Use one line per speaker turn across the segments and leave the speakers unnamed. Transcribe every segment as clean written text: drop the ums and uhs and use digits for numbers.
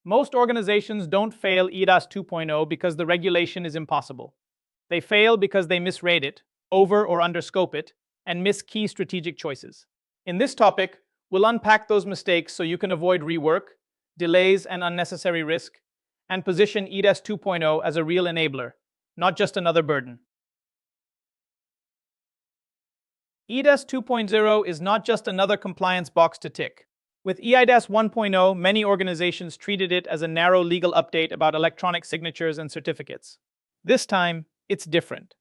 Most organizations don't fail eIDAS 2.0 because the regulation is impossible. They fail because they misrate it, over or underscope it, and miss key strategic choices. In this topic, we'll unpack those mistakes so you can avoid rework, delays, and unnecessary risk, and position eIDAS 2.0 as a real enabler, not just another burden. eIDAS 2.0 is not just another compliance box to tick. With eIDAS 1.0, many organizations treated it as a narrow legal update about electronic signatures and certificates. This time, it's different.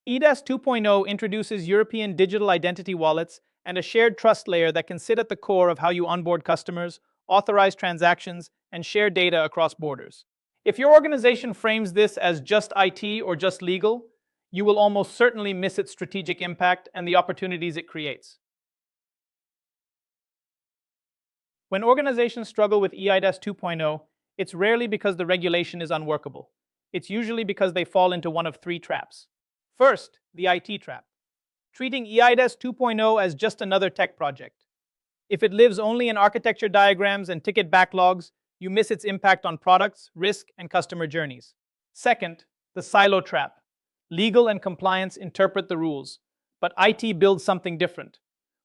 eIDAS 2.0 introduces European digital identity wallets and a shared trust layer that can sit at the core of how you onboard customers, authorize transactions, and share data across borders. If your organization frames this as just IT or just legal, you will almost certainly miss its strategic impact and the opportunities it creates. When organizations struggle with eIDAS 2.0, it's rarely because the regulation is unworkable. It's usually because they fall into one of three traps. First, the IT trap. Treating eIDAS 2.0 as just another tech project. If it lives only in architecture diagrams and ticket backlogs, you miss its impact on products, risk, and customer journeys. Second, the silo trap. Legal and compliance interpret the rules, but IT builds something different.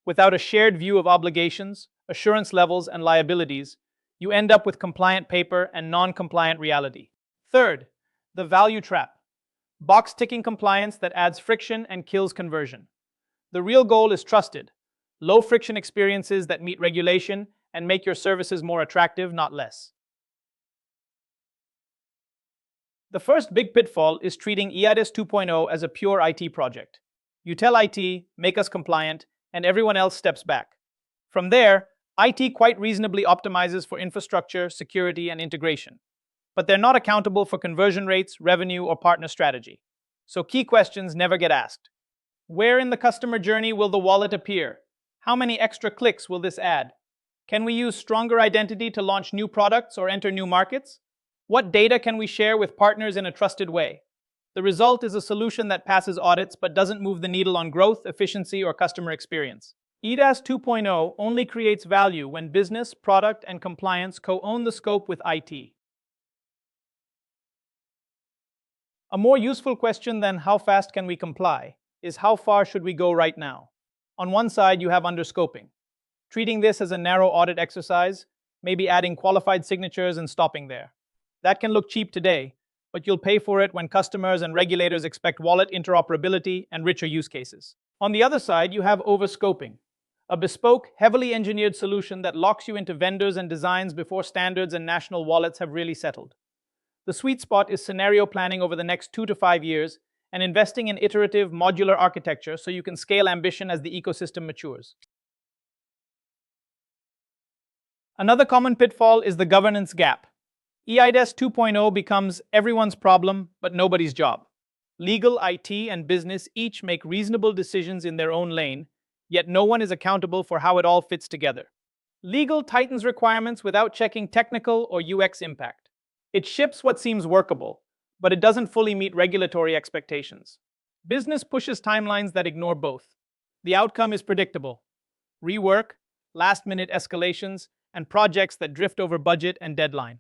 Without a shared view of obligations, assurance levels, and liabilities, you end up with compliant paper and non-compliant reality. Third, the value trap. Box-ticking compliance that adds friction and kills conversion. The real goal is trusted, low-friction experiences that meet regulation and make your services more attractive, not less. The first big pitfall is treating eIDAS 2.0 as a pure IT project. You tell IT, make us compliant, and everyone else steps back. From there, IT quite reasonably optimizes for infrastructure, security, and integration. But they're not accountable for conversion rates, revenue, or partner strategy. So key questions never get asked. Where in the customer journey will the wallet appear? How many extra clicks will this add? Can we use stronger identity to launch new products or enter new markets? What data can we share with partners in a trusted way? The result is a solution that passes audits but doesn't move the needle on growth, efficiency, or customer experience. eIDAS 2.0 only creates value when business, product, and compliance co-own the scope with IT. A more useful question than how fast can we comply is how far should we go right now? On one side, you have underscoping. Treating this as a narrow audit exercise, maybe adding qualified signatures and stopping there. That can look cheap today, but you'll pay for it when customers and regulators expect wallet interoperability and richer use cases. On the other side, you have overscoping, a bespoke, heavily engineered solution that locks you into vendors and designs before standards and national wallets have really settled. The sweet spot is scenario planning over the next 2 to 5 years and investing in iterative, modular architecture so you can scale ambition as the ecosystem matures. Another common pitfall is the governance gap. eIDAS 2.0 becomes everyone's problem, but nobody's job. Legal, IT, and business each make reasonable decisions in their own lane, yet no one is accountable for how it all fits together. Legal tightens requirements without checking technical or UX impact. It ships what seems workable, but it doesn't fully meet regulatory expectations. Business pushes timelines that ignore both. The outcome is predictable: rework, last-minute escalations, and projects that drift over budget and deadline.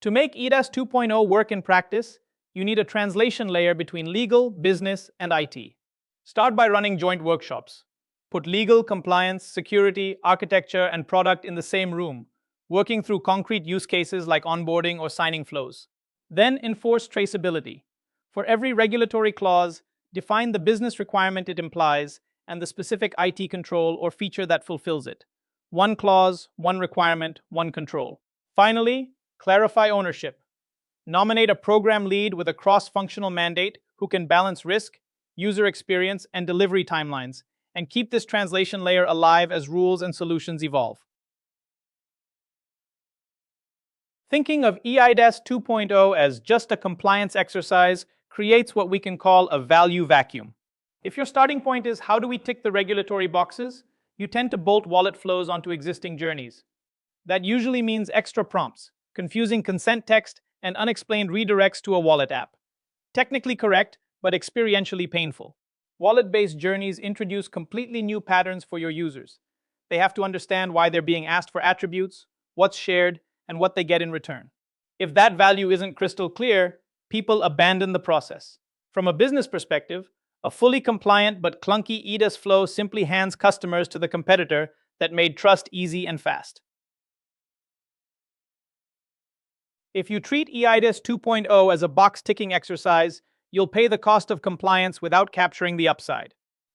To make eIDAS 2.0 work in practice, you need a translation layer between legal, business, and IT. Start by running joint workshops. Put legal, compliance, security, architecture, and product in the same room, working through concrete use cases like onboarding or signing flows. Then enforce traceability. For every regulatory clause, define the business requirement it implies and the specific IT control or feature that fulfills it. One clause, one requirement, one control. Finally, clarify ownership. Nominate a program lead with a cross-functional mandate who can balance risk, user experience, and delivery timelines, and keep this translation layer alive as rules and solutions evolve. Thinking of eIDAS 2.0 as just a compliance exercise creates what we can call a value vacuum. If your starting point is how do we tick the regulatory boxes, you tend to bolt wallet flows onto existing journeys. That usually means extra prompts, confusing consent text, and unexplained redirects to a wallet app. Technically correct, but experientially painful. Wallet-based journeys introduce completely new patterns for your users. they have to understand why they're being asked for attributes, what's shared, and what they get in return. If that value isn't crystal clear, people abandon the process. From a business perspective, a fully compliant but clunky eIDAS flow simply hands customers to the competitor that made trust easy and fast. If you treat eIDAS 2.0 as a box-ticking exercise, you'll pay the cost of compliance without capturing the upside.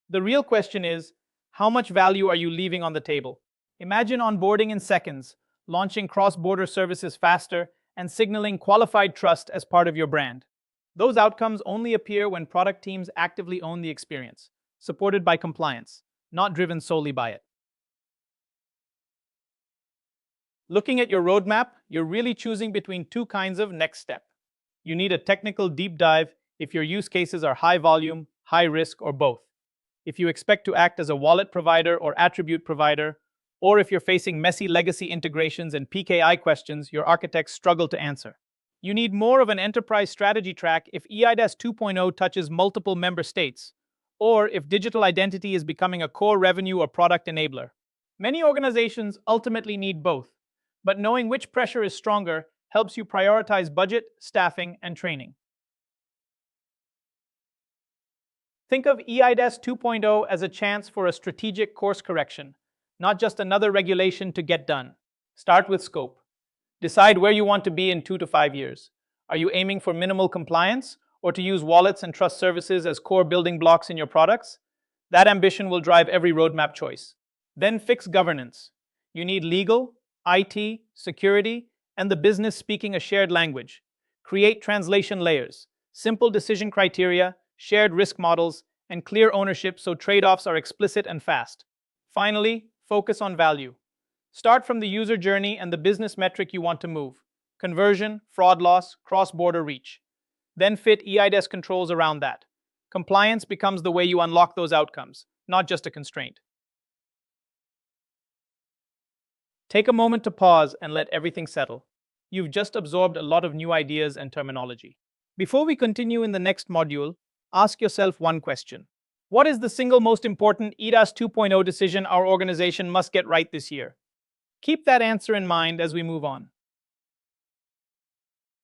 The real question is, how much value are you leaving on the table? Imagine onboarding in seconds, launching cross-border services faster, and signaling qualified trust as part of your brand. Those outcomes only appear when product teams actively own the experience, supported by compliance, not driven solely by it. Looking at your roadmap, you're really choosing between two kinds of next step. You need a technical deep dive if your use cases are high volume, high risk, or both. If you expect to act as a wallet provider or attribute provider, or if you're facing messy legacy integrations and PKI questions your architects struggle to answer. You need more of an enterprise strategy track if eIDAS 2.0 touches multiple member states, or if digital identity is becoming a core revenue or product enabler. Many organizations ultimately need both, but knowing which pressure is stronger helps you prioritize budget, staffing, and training. Think of eIDAS 2.0 as a chance for a strategic course correction, not just another regulation to get done. Start with scope. Decide where you want to be in 2 to 5 years. Are you aiming for minimal compliance or to use wallets and trust services as core building blocks in your products? That ambition will drive every roadmap choice. Then fix governance. You need legal, IT, security, and the business speaking a shared language. Create translation layers, simple decision criteria, shared risk models, and clear ownership so trade-offs are explicit and fast. Finally, focus on value. Start from the user journey and the business metric you want to move: conversion, fraud loss, cross-border reach. Then fit eIDAS controls around that. Compliance becomes the way you unlock those outcomes, not just a constraint. Take a moment to pause and let everything settle. You've just absorbed a lot of new ideas and terminology. Before we continue in the next module, ask yourself one question. What is the single most important eIDAS 2.0 decision our organization must get right this year? Keep that answer in mind as we move on.